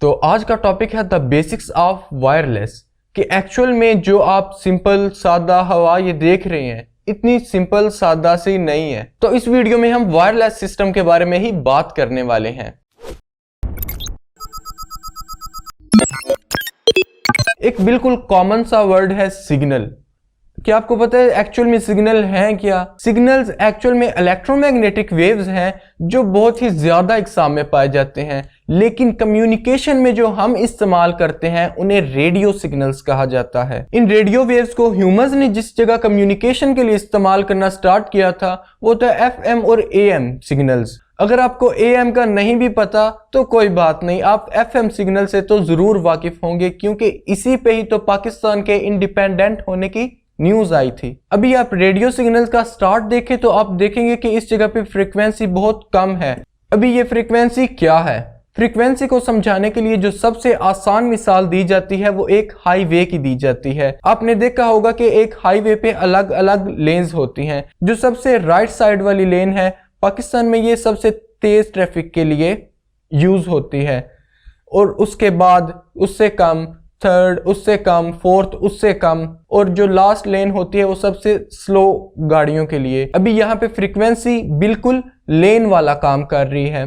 तो आज का टॉपिक है द बेसिक्स ऑफ वायरलेस, कि एक्चुअल में जो आप सिंपल सादा हवा ये देख रहे हैं इतनी सिंपल सादा सी नहीं है। तो इस वीडियो में हम वायरलेस सिस्टम के बारे में ही बात करने वाले हैं। एक बिल्कुल कॉमन सा वर्ड है सिग्नल। क्या आपको पता है एक्चुअल में सिग्नल हैं क्या? सिग्नल्स एक्चुअल में इलेक्ट्रोमैग्नेटिक वेव्स हैं जो बहुत ही ज्यादा इकसाम में पाए जाते हैं, लेकिन कम्युनिकेशन में जो हम इस्तेमाल करते हैं उन्हें रेडियो सिग्नल्स कहा जाता है। इन रेडियो वेव्स को ह्यूमंस ने जिस जगह कम्युनिकेशन के लिए इस्तेमाल करना स्टार्ट किया था वो था FM और AM सिग्नल्स। अगर आपको AM का नहीं भी पता तो कोई बात नहीं, आप FM सिग्नल से तो जरूर वाकिफ होंगे, क्योंकि इसी पे ही तो पाकिस्तान के इंडिपेंडेंट होने की न्यूज आई थी। अभी आप रेडियो सिग्नल्स का स्टार्ट देखें तो आप देखेंगे कि इस जगह पे फ्रीक्वेंसी बहुत कम है। अभी ये फ्रीक्वेंसी क्या है? फ्रीक्वेंसी को समझाने के लिए जो सबसे आसान मिसाल दी जाती है वो एक हाईवे की दी जाती है। आपने देखा होगा कि एक हाईवे पे अलग अलग लेन्स होती हैं। जो सबसे राइट साइड वाली लेन है पाकिस्तान में ये सबसे तेज ट्रैफिक के लिए यूज होती है, और उसके बाद उससे कम, थर्ड उससे कम, फोर्थ उससे कम, और जो लास्ट लेन होती है वो सबसे स्लो गाड़ियों के लिए। अभी यहाँ पे फ्रीक्वेंसी बिल्कुल लेन वाला काम कर रही है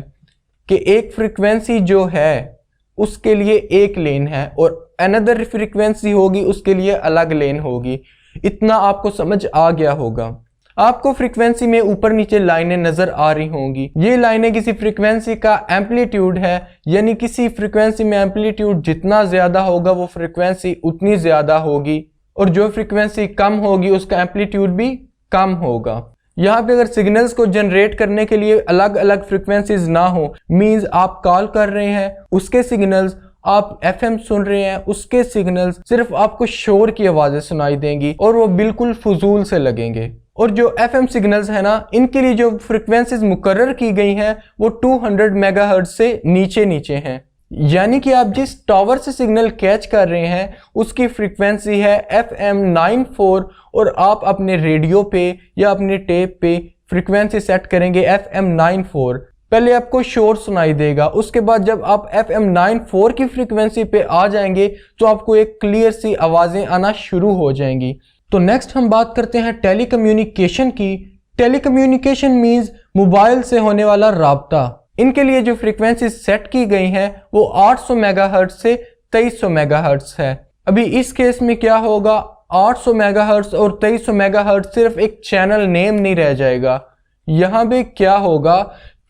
कि एक फ्रीक्वेंसी जो है उसके लिए एक लेन है और अनदर फ्रीक्वेंसी होगी उसके लिए अलग लेन होगी। इतना आपको समझ आ गया होगा। आपको फ्रीक्वेंसी में ऊपर नीचे लाइनें नजर आ रही होंगी। ये लाइनें किसी फ्रीक्वेंसी का एम्पलीट्यूड है, यानी किसी फ्रीक्वेंसी में एम्पलीट्यूड जितना ज्यादा होगा वो फ्रीक्वेंसी उतनी ज्यादा होगी, और जो फ्रीक्वेंसी कम होगी उसका एम्पलीट्यूड भी कम होगा। यहाँ पे अगर सिग्नल्स को जनरेट करने के लिए अलग अलग फ्रीक्वेंसीज ना हो, मींस आप कॉल कर रहे हैं उसके सिग्नल्स, आप FM सुन रहे हैं उसके सिग्नल्स, सिर्फ आपको शोर की आवाजें सुनाई देंगी और वो बिल्कुल फजूल से लगेंगे। और जो FM सिग्नल्स है ना, इनके लिए जो फ्रीक्वेंसीज मुकर्रर की गई हैं वो 200 मेगाहर्ट्ज से नीचे नीचे हैं। यानी कि आप जिस टावर से सिग्नल कैच कर रहे हैं उसकी फ्रीक्वेंसी है FM 94, और आप अपने रेडियो पे या अपने टेप पे फ्रीक्वेंसी सेट करेंगे FM 94। पहले आपको शोर सुनाई देगा, उसके बाद जब आप FM 94 की फ्रीक्वेंसी पे आ जाएंगे तो आपको एक क्लियर सी आवाजें आना शुरू हो जाएंगी। तो नेक्स्ट हम बात करते हैं टेलीकम्युनिकेशन की। टेलीकम्युनिकेशन मींस मोबाइल से होने वाला राब्ता। इनके लिए जो फ्रीक्वेंसी सेट की गई हैं वो 800 मेगाहर्ट्ज से 2300 मेगाहर्ट्ज है। अभी इस केस में क्या होगा, 800 मेगाहर्ट्ज और 2300 मेगाहर्ट्ज सिर्फ एक चैनल नेम नहीं रह जाएगा। यहाँ पे क्या होगा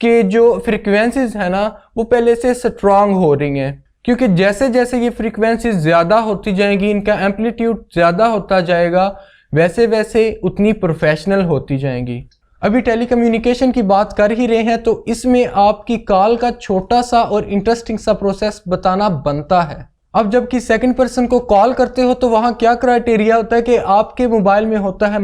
कि जो फ्रीक्वेंसीज है ना वो पहले से स्ट्रांग हो रही हैं, क्योंकि जैसे जैसे ये फ्रीक्वेंसी ज्यादा होती जाएंगी, इनका एम्पलीट्यूड ज्यादा होता जाएगा, वैसे वैसे उतनी प्रोफेशनल होती जाएंगी। अभी टेलीकम्युनिकेशन की बात कर ही रहे हैं तो इसमें आपकी कॉल का छोटा सा और इंटरेस्टिंग सा प्रोसेस बताना बनता है। अब जब कि सेकंड पर्सन को कॉल करते हो तो वहां क्या क्राइटेरिया होता है कि आपके मोबाइल में होता है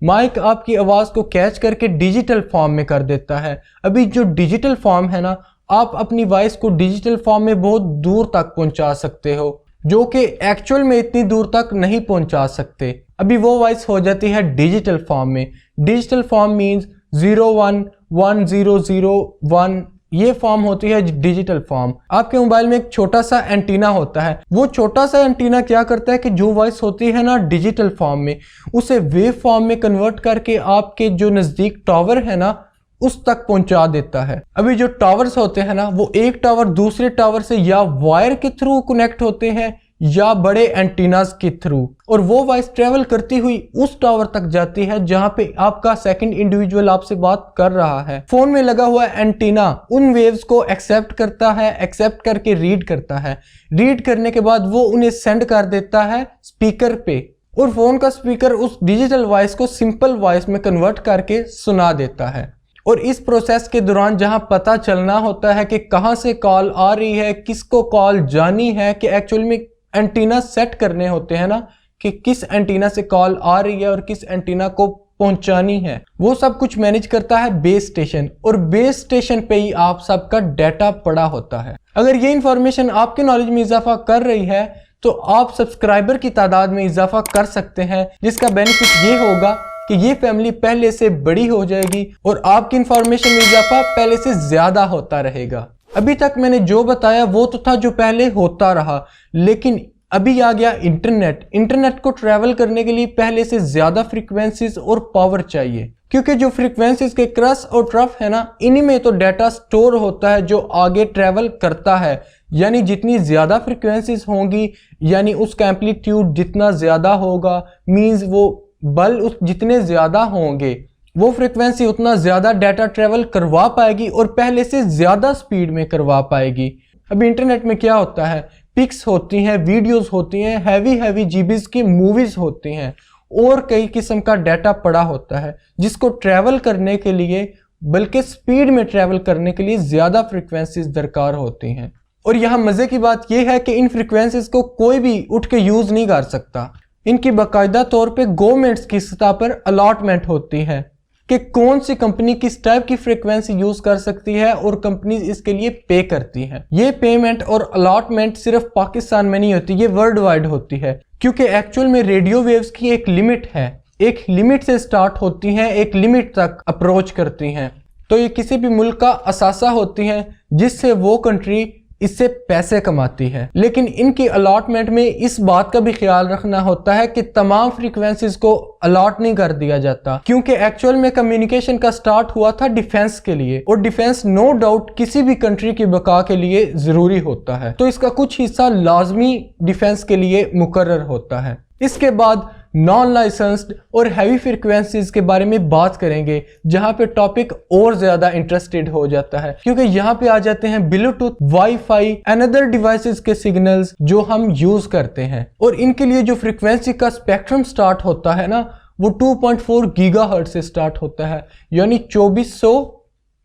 माइक आपकी आवाज को कैच करके डिजिटल फॉर्म में कर देता है। अभी जो डिजिटल फॉर्म है ना, आप अपनी वॉइस को डिजिटल फॉर्म में बहुत दूर तक पहुंचा सकते हो, जो कि एक्चुअल में इतनी दूर तक नहीं पहुंचा सकते। अभी वो वॉइस हो जाती है डिजिटल फॉर्म में। डिजिटल फॉर्म मींस 011001, ये फॉर्म होती है डिजिटल फॉर्म। आपके मोबाइल में एक छोटा सा एंटीना होता है, वो छोटा सा एंटीना क्या करता है कि जो वॉइस होती है ना डिजिटल फॉर्म में, उसे वेव फॉर्म में कन्वर्ट करके आपके जो नजदीक टावर है ना उस तक पहुंचा देता है। अभी जो टावर्स होते हैं ना वो एक टावर दूसरे टावर से या वायर के थ्रू कनेक्ट होते हैं या बड़े एंटीनास के थ्रू, और वो वॉइस ट्रेवल करती हुई उस टावर तक जाती है जहां पे आपका सेकंड इंडिविजुअल आपसे बात कर रहा है। फोन में लगा हुआ एंटीना उन वेव्स को एक्सेप्ट करता है, एक्सेप्ट करके रीड करता है, रीड करने के बाद वो उन्हें सेंड कर देता है स्पीकर पे, और फोन का स्पीकर उस डिजिटल वॉइस को सिंपल वॉइस में कन्वर्ट करके सुना देता है। और इस प्रोसेस के दौरान जहां पता चलना होता है कि कहां से कॉल आ रही है, किसको कॉल जानी है, कि एक्चुअल में एंटीना सेट करने होते हैं ना कि किस एंटीना से कॉल आ रही है और किस एंटीना को पहुंचानी है, वो सब कुछ मैनेज करता है बेस स्टेशन, और बेस स्टेशन पे ही आप सबका डाटा पड़ा होता है। अगर ये इंफॉर्मेशन आपके नॉलेज में इजाफा कर रही है तो आप सब्सक्राइबर की तादाद में इजाफा कर सकते हैं, जिसका बेनिफिट ये होगा कि ये फैमिली पहले से बड़ी हो जाएगी और आपकी इंफॉर्मेशन में इजाफा पहले से ज्यादा होता रहेगा। अभी तक मैंने जो बताया वो तो था जो पहले होता रहा, लेकिन अभी आ गया इंटरनेट। इंटरनेट को ट्रैवल करने के लिए पहले से ज्यादा फ्रीक्वेंसीज और पावर चाहिए, क्योंकि जो फ्रीक्वेंसीज के क्रस और ट्रफ है ना, इन्हीं में तो डाटा स्टोर होता है जो आगे ट्रैवल करता है। यानी जितनी ज्यादा फ्रीक्वेंसीज होंगी, यानी उसका एम्पलीट्यूड जितना ज्यादा होगा, मींस वो बल उस जितने ज्यादा होंगे, वो फ्रीक्वेंसी उतना ज्यादा डाटा ट्रैवल करवा पाएगी और पहले से ज्यादा स्पीड में करवा पाएगी। अब इंटरनेट में क्या होता है, पिक्स होती हैं, वीडियोस होती हैं, हैवी जीबीज की मूवीज होती हैं और कई किस्म का डाटा पड़ा होता है, जिसको ट्रैवल करने के लिए, बल्कि स्पीड में ट्रैवल करने के लिए ज्यादा फ्रीक्वेंसीज दरकार होती हैं। और यहाँ मजे की बात यह है कि इन फ्रीक्वेंसीज को कोई भी उठ के यूज नहीं कर सकता। इनकी बाकायदा तौर पे गवर्नमेंट्स की सतह पर अलॉटमेंट होती है कि कौन सी कंपनी किस टाइप की फ्रीक्वेंसी यूज कर सकती है और कंपनीज इसके लिए पे करती हैं। ये पेमेंट और अलॉटमेंट सिर्फ पाकिस्तान में नहीं होती, ये वर्ल्ड वाइड होती है, क्योंकि एक्चुअल में रेडियो वेव्स की एक लिमिट है। एक लिमिट से स्टार्ट होती हैं, एक लिमिट तक अप्रोच करती हैं। तो ये किसी भी मुल्क का असासा होती हैं जिससे वो कंट्री इससे पैसे कमाती है। लेकिन इनकी अलॉटमेंट में इस बात का भी ख्याल रखना होता है कि तमाम फ्रीक्वेंसीज को अलॉट नहीं कर दिया जाता, क्योंकि एक्चुअल में कम्युनिकेशन का स्टार्ट हुआ था डिफेंस के लिए, और डिफेंस नो डाउट किसी भी कंट्री की बका के लिए जरूरी होता है, तो इसका कुछ हिस्सा लाजमी डिफेंस के लिए मुकर्रर होता है। इसके बाद नॉन लाइसेंस्ड और हैवी फ्रीक्वेंसीज के बारे में बात करेंगे, जहां पे टॉपिक और ज्यादा इंटरेस्टेड हो जाता है, क्योंकि यहाँ पे आ जाते हैं Bluetooth, wifi and other devices के सिग्नल्स जो हम यूज करते हैं। और इनके लिए जो फ्रीक्वेंसी का स्पेक्ट्रम स्टार्ट होता है ना, वो 2.4 गीगाहर्ट्ज से स्टार्ट होता है, यानी 2400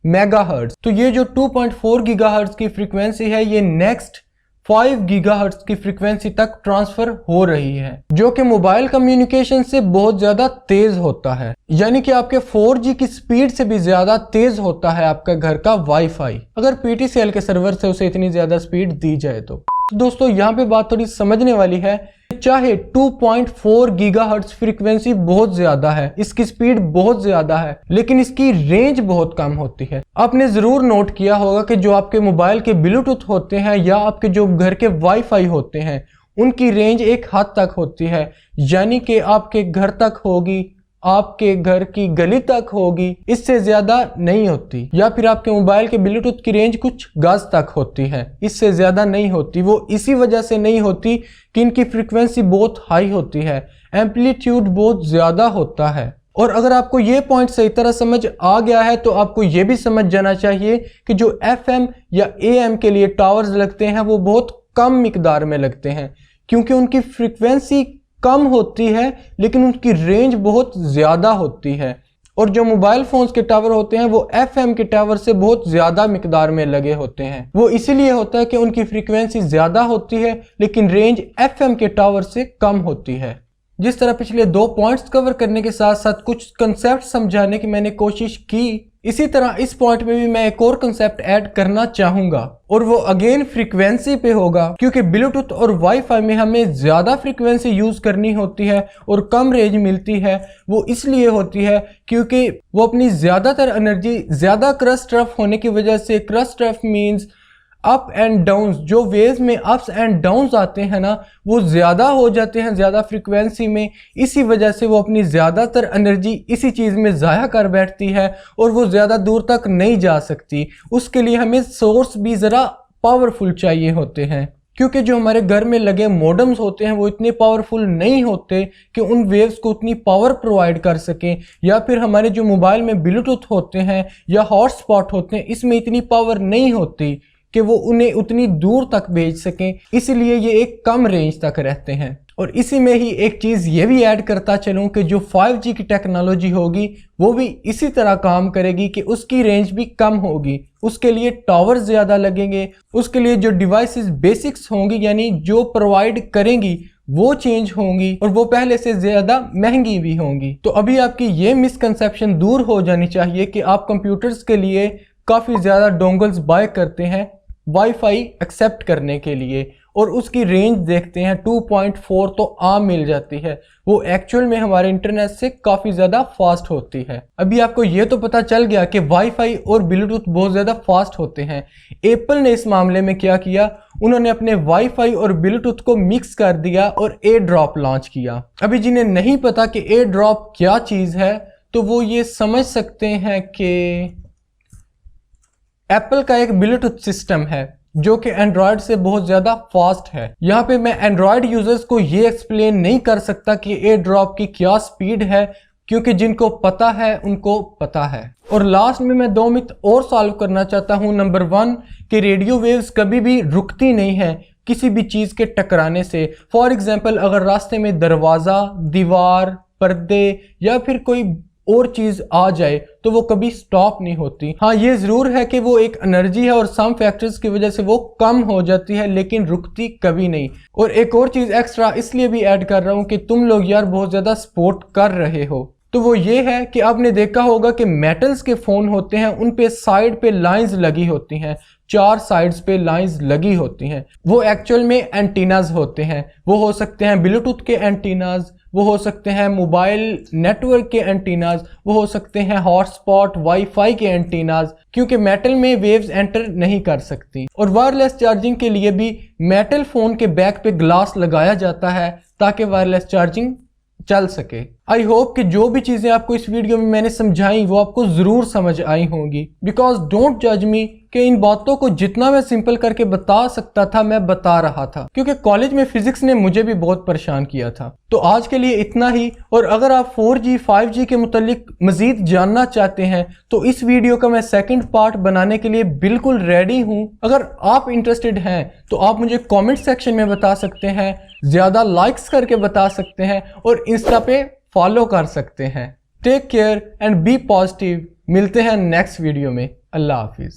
मेगाहर्ट्ज। तो ये जो 2.4 गीगाहर्ट्ज की फ्रीक्वेंसी है, ये नेक्स्ट 5 गीगाहर्ट्ज की फ्रीक्वेंसी तक ट्रांसफर हो रही है, जो कि मोबाइल कम्युनिकेशन से बहुत ज्यादा तेज होता है। यानी कि आपके 4G की स्पीड से भी ज्यादा तेज होता है आपका घर का वाईफाई, अगर PTCL के सर्वर से उसे इतनी ज्यादा स्पीड दी जाए तो। दोस्तों यहाँ पे बात थोड़ी समझने वाली है। चाहे 2.4 गीगाहर्ट्ज फ्रीक्वेंसी बहुत ज्यादा है, इसकी स्पीड बहुत ज्यादा है, लेकिन इसकी रेंज बहुत कम होती है। आपने जरूर नोट किया होगा कि जो आपके मोबाइल के ब्लूटूथ होते हैं या आपके जो घर के वाईफाई होते हैं, उनकी रेंज एक हद तक होती है, यानी कि आपके घर तक होगी, आपके घर की गली तक होगी, इससे ज्यादा नहीं होती। या फिर आपके मोबाइल के ब्लूटूथ की रेंज कुछ गज तक होती है, इससे ज्यादा नहीं होती। वो इसी वजह से नहीं होती कि इनकी फ्रीक्वेंसी बहुत हाई होती है, एम्पलीट्यूड बहुत ज्यादा होता है। और अगर आपको ये पॉइंट सही तरह समझ आ गया है तो आपको ये भी समझ जाना चाहिए कि जो FM या AM के लिए टावर्स लगते हैं वो बहुत कम मिकदार में लगते हैं, क्योंकि उनकी फ्रीक्वेंसी कम होती है लेकिन उनकी रेंज बहुत ज्यादा होती है। और जो मोबाइल फोन्स के टावर होते हैं वो FM के टावर से बहुत ज्यादा मिकदार में लगे होते हैं। वो इसीलिए होता है कि उनकी फ्रीक्वेंसी ज्यादा होती है लेकिन रेंज FM के टावर से कम होती है। जिस तरह पिछले 2 पॉइंट्स कवर करने के साथ साथ कुछ कंसेप्ट समझाने की मैंने कोशिश की, इसी तरह इस पॉइंट में भी मैं एक और कंसेप्ट ऐड करना चाहूंगा, और वो अगेन फ्रीक्वेंसी पे होगा, क्योंकि ब्लूटूथ और वाईफाई में हमें ज्यादा फ्रीक्वेंसी यूज करनी होती है और कम रेंज मिलती है। वो इसलिए होती है क्योंकि वो अपनी ज्यादातर एनर्जी ज्यादा क्रस ट्रफ होने की वजह से, cross trough means up and down, जो वेव्स में अप्स एंड डाउन्स आते हैं ना, वो ज्यादा हो जाते हैं ज्यादा फ्रीक्वेंसी में। इसी वजह से वो अपनी ज्यादातर एनर्जी इसी चीज में जाया कर बैठती है और वो ज्यादा दूर तक नहीं जा सकती। उसके लिए हमें सोर्स भी जरा पावरफुल चाहिए होते हैं, क्योंकि जो हमारे घर में लगे मॉडेम्स होते हैं वो इतने पावरफुल नहीं होते कि उन वेव्स को उतनी पावर प्रोवाइड कर सकें, या फिर हमारे जो मोबाइल में ब्लूटूथ होते हैं या हॉटस्पॉट होते हैं, इसमें इतनी पावर नहीं होती कि वो उन्हें उतनी दूर तक भेज सकें, इसलिए ये एक कम रेंज तक रहते हैं। और इसी में ही एक चीज़ ये भी ऐड करता चलूं कि जो 5G की टेक्नोलॉजी होगी वो भी इसी तरह काम करेगी कि उसकी रेंज भी कम होगी, उसके लिए टावर ज़्यादा लगेंगे, उसके लिए जो डिवाइसेस बेसिक्स होंगी यानी जो प्रोवाइड करेंगी वो चेंज होंगी और वो पहले से ज़्यादा महंगी भी होंगी। तो अभी आपकी ये मिसकंसेप्शन दूर हो जानी चाहिए कि आप कंप्यूटर्स के लिए काफ़ी ज़्यादा डोंगल्स बाय करते हैं वाईफाई एक्सेप्ट करने के लिए, और उसकी रेंज देखते हैं 2.4 तो आम मिल जाती है, वो एक्चुअल में हमारे इंटरनेट से काफ़ी ज़्यादा फास्ट होती है। अभी आपको ये तो पता चल गया कि वाईफाई और ब्लूटूथ बहुत ज़्यादा फास्ट होते हैं। एप्पल ने इस मामले में क्या किया, उन्होंने अपने वाईफाई और ब्लूटूथ को मिक्स कर दिया और एयर ड्रॉप लॉन्च किया। अभी जिन्हें नहीं पता कि एयर ड्रॉप क्या चीज़ है तो वो ये समझ सकते हैं कि एप्पल का एक ब्लूटूथ सिस्टम है जो कि एंड्रॉयड से बहुत ज़्यादा फास्ट है। यहाँ पे मैं एंड्रॉयड यूजर्स को ये एक्सप्लेन नहीं कर सकता कि एयर ड्रॉप की क्या स्पीड है, क्योंकि जिनको पता है उनको पता है। और लास्ट में मैं 2 मिथ और सॉल्व करना चाहता हूँ। नंबर 1 कि रेडियो वेव्स कभी भी रुकती नहीं है किसी भी चीज़ के टकराने से। फॉर एग्जाम्पल अगर रास्ते में दरवाज़ा, दीवार, पर्दे या फिर कोई और चीज आ जाए तो वो कभी स्टॉप नहीं होती। हाँ, ये जरूर है कि वो एक एनर्जी है और सम फैक्टर्स की वजह से वो कम हो जाती है, लेकिन रुकती कभी नहीं। और एक और चीज एक्स्ट्रा इसलिए भी ऐड कर रहा हूँ कि तुम लोग यार बहुत ज्यादा सपोर्ट कर रहे हो, तो वो ये है कि आपने देखा होगा कि मेटल्स के फोन होते हैं उन पे साइड पे लाइंस लगी होती हैं, 4 साइड्स पे लाइंस लगी होती हैं। वो एक्चुअल में एंटीनाज होते हैं। वो हो सकते हैं ब्लूटूथ के एंटीनाज, वो हो सकते हैं मोबाइल नेटवर्क के एंटीनाज, वो हो सकते हैं हॉटस्पॉट वाईफाई के एंटीनाज, क्योंकि मेटल में वेव्स एंटर नहीं कर सकती। और वायरलेस चार्जिंग के लिए भी मेटल फोन के बैक पे ग्लास लगाया जाता है ताकि वायरलेस चार्जिंग चल सके। आई होप कि जो भी चीज़ें आपको इस वीडियो में मैंने समझाई वो आपको ज़रूर समझ आई होंगी। बिकॉज डोंट जज मी कि इन बातों को जितना मैं सिंपल करके बता सकता था मैं बता रहा था, क्योंकि कॉलेज में फिजिक्स ने मुझे भी बहुत परेशान किया था। तो आज के लिए इतना ही। और अगर आप 4G 5G के मुतालिक मज़ीद जानना चाहते हैं तो इस वीडियो का मैं सेकंड पार्ट बनाने के लिए बिल्कुल रेडी हूँ। अगर आप इंटरेस्टेड हैं तो आप मुझे कॉमेंट सेक्शन में बता सकते हैं, ज़्यादा लाइक्स करके बता सकते हैं और इंस्टा पे फॉलो कर सकते हैं। Take care and be positive. मिलते हैं नेक्स्ट वीडियो में। अल्लाह हाफिज।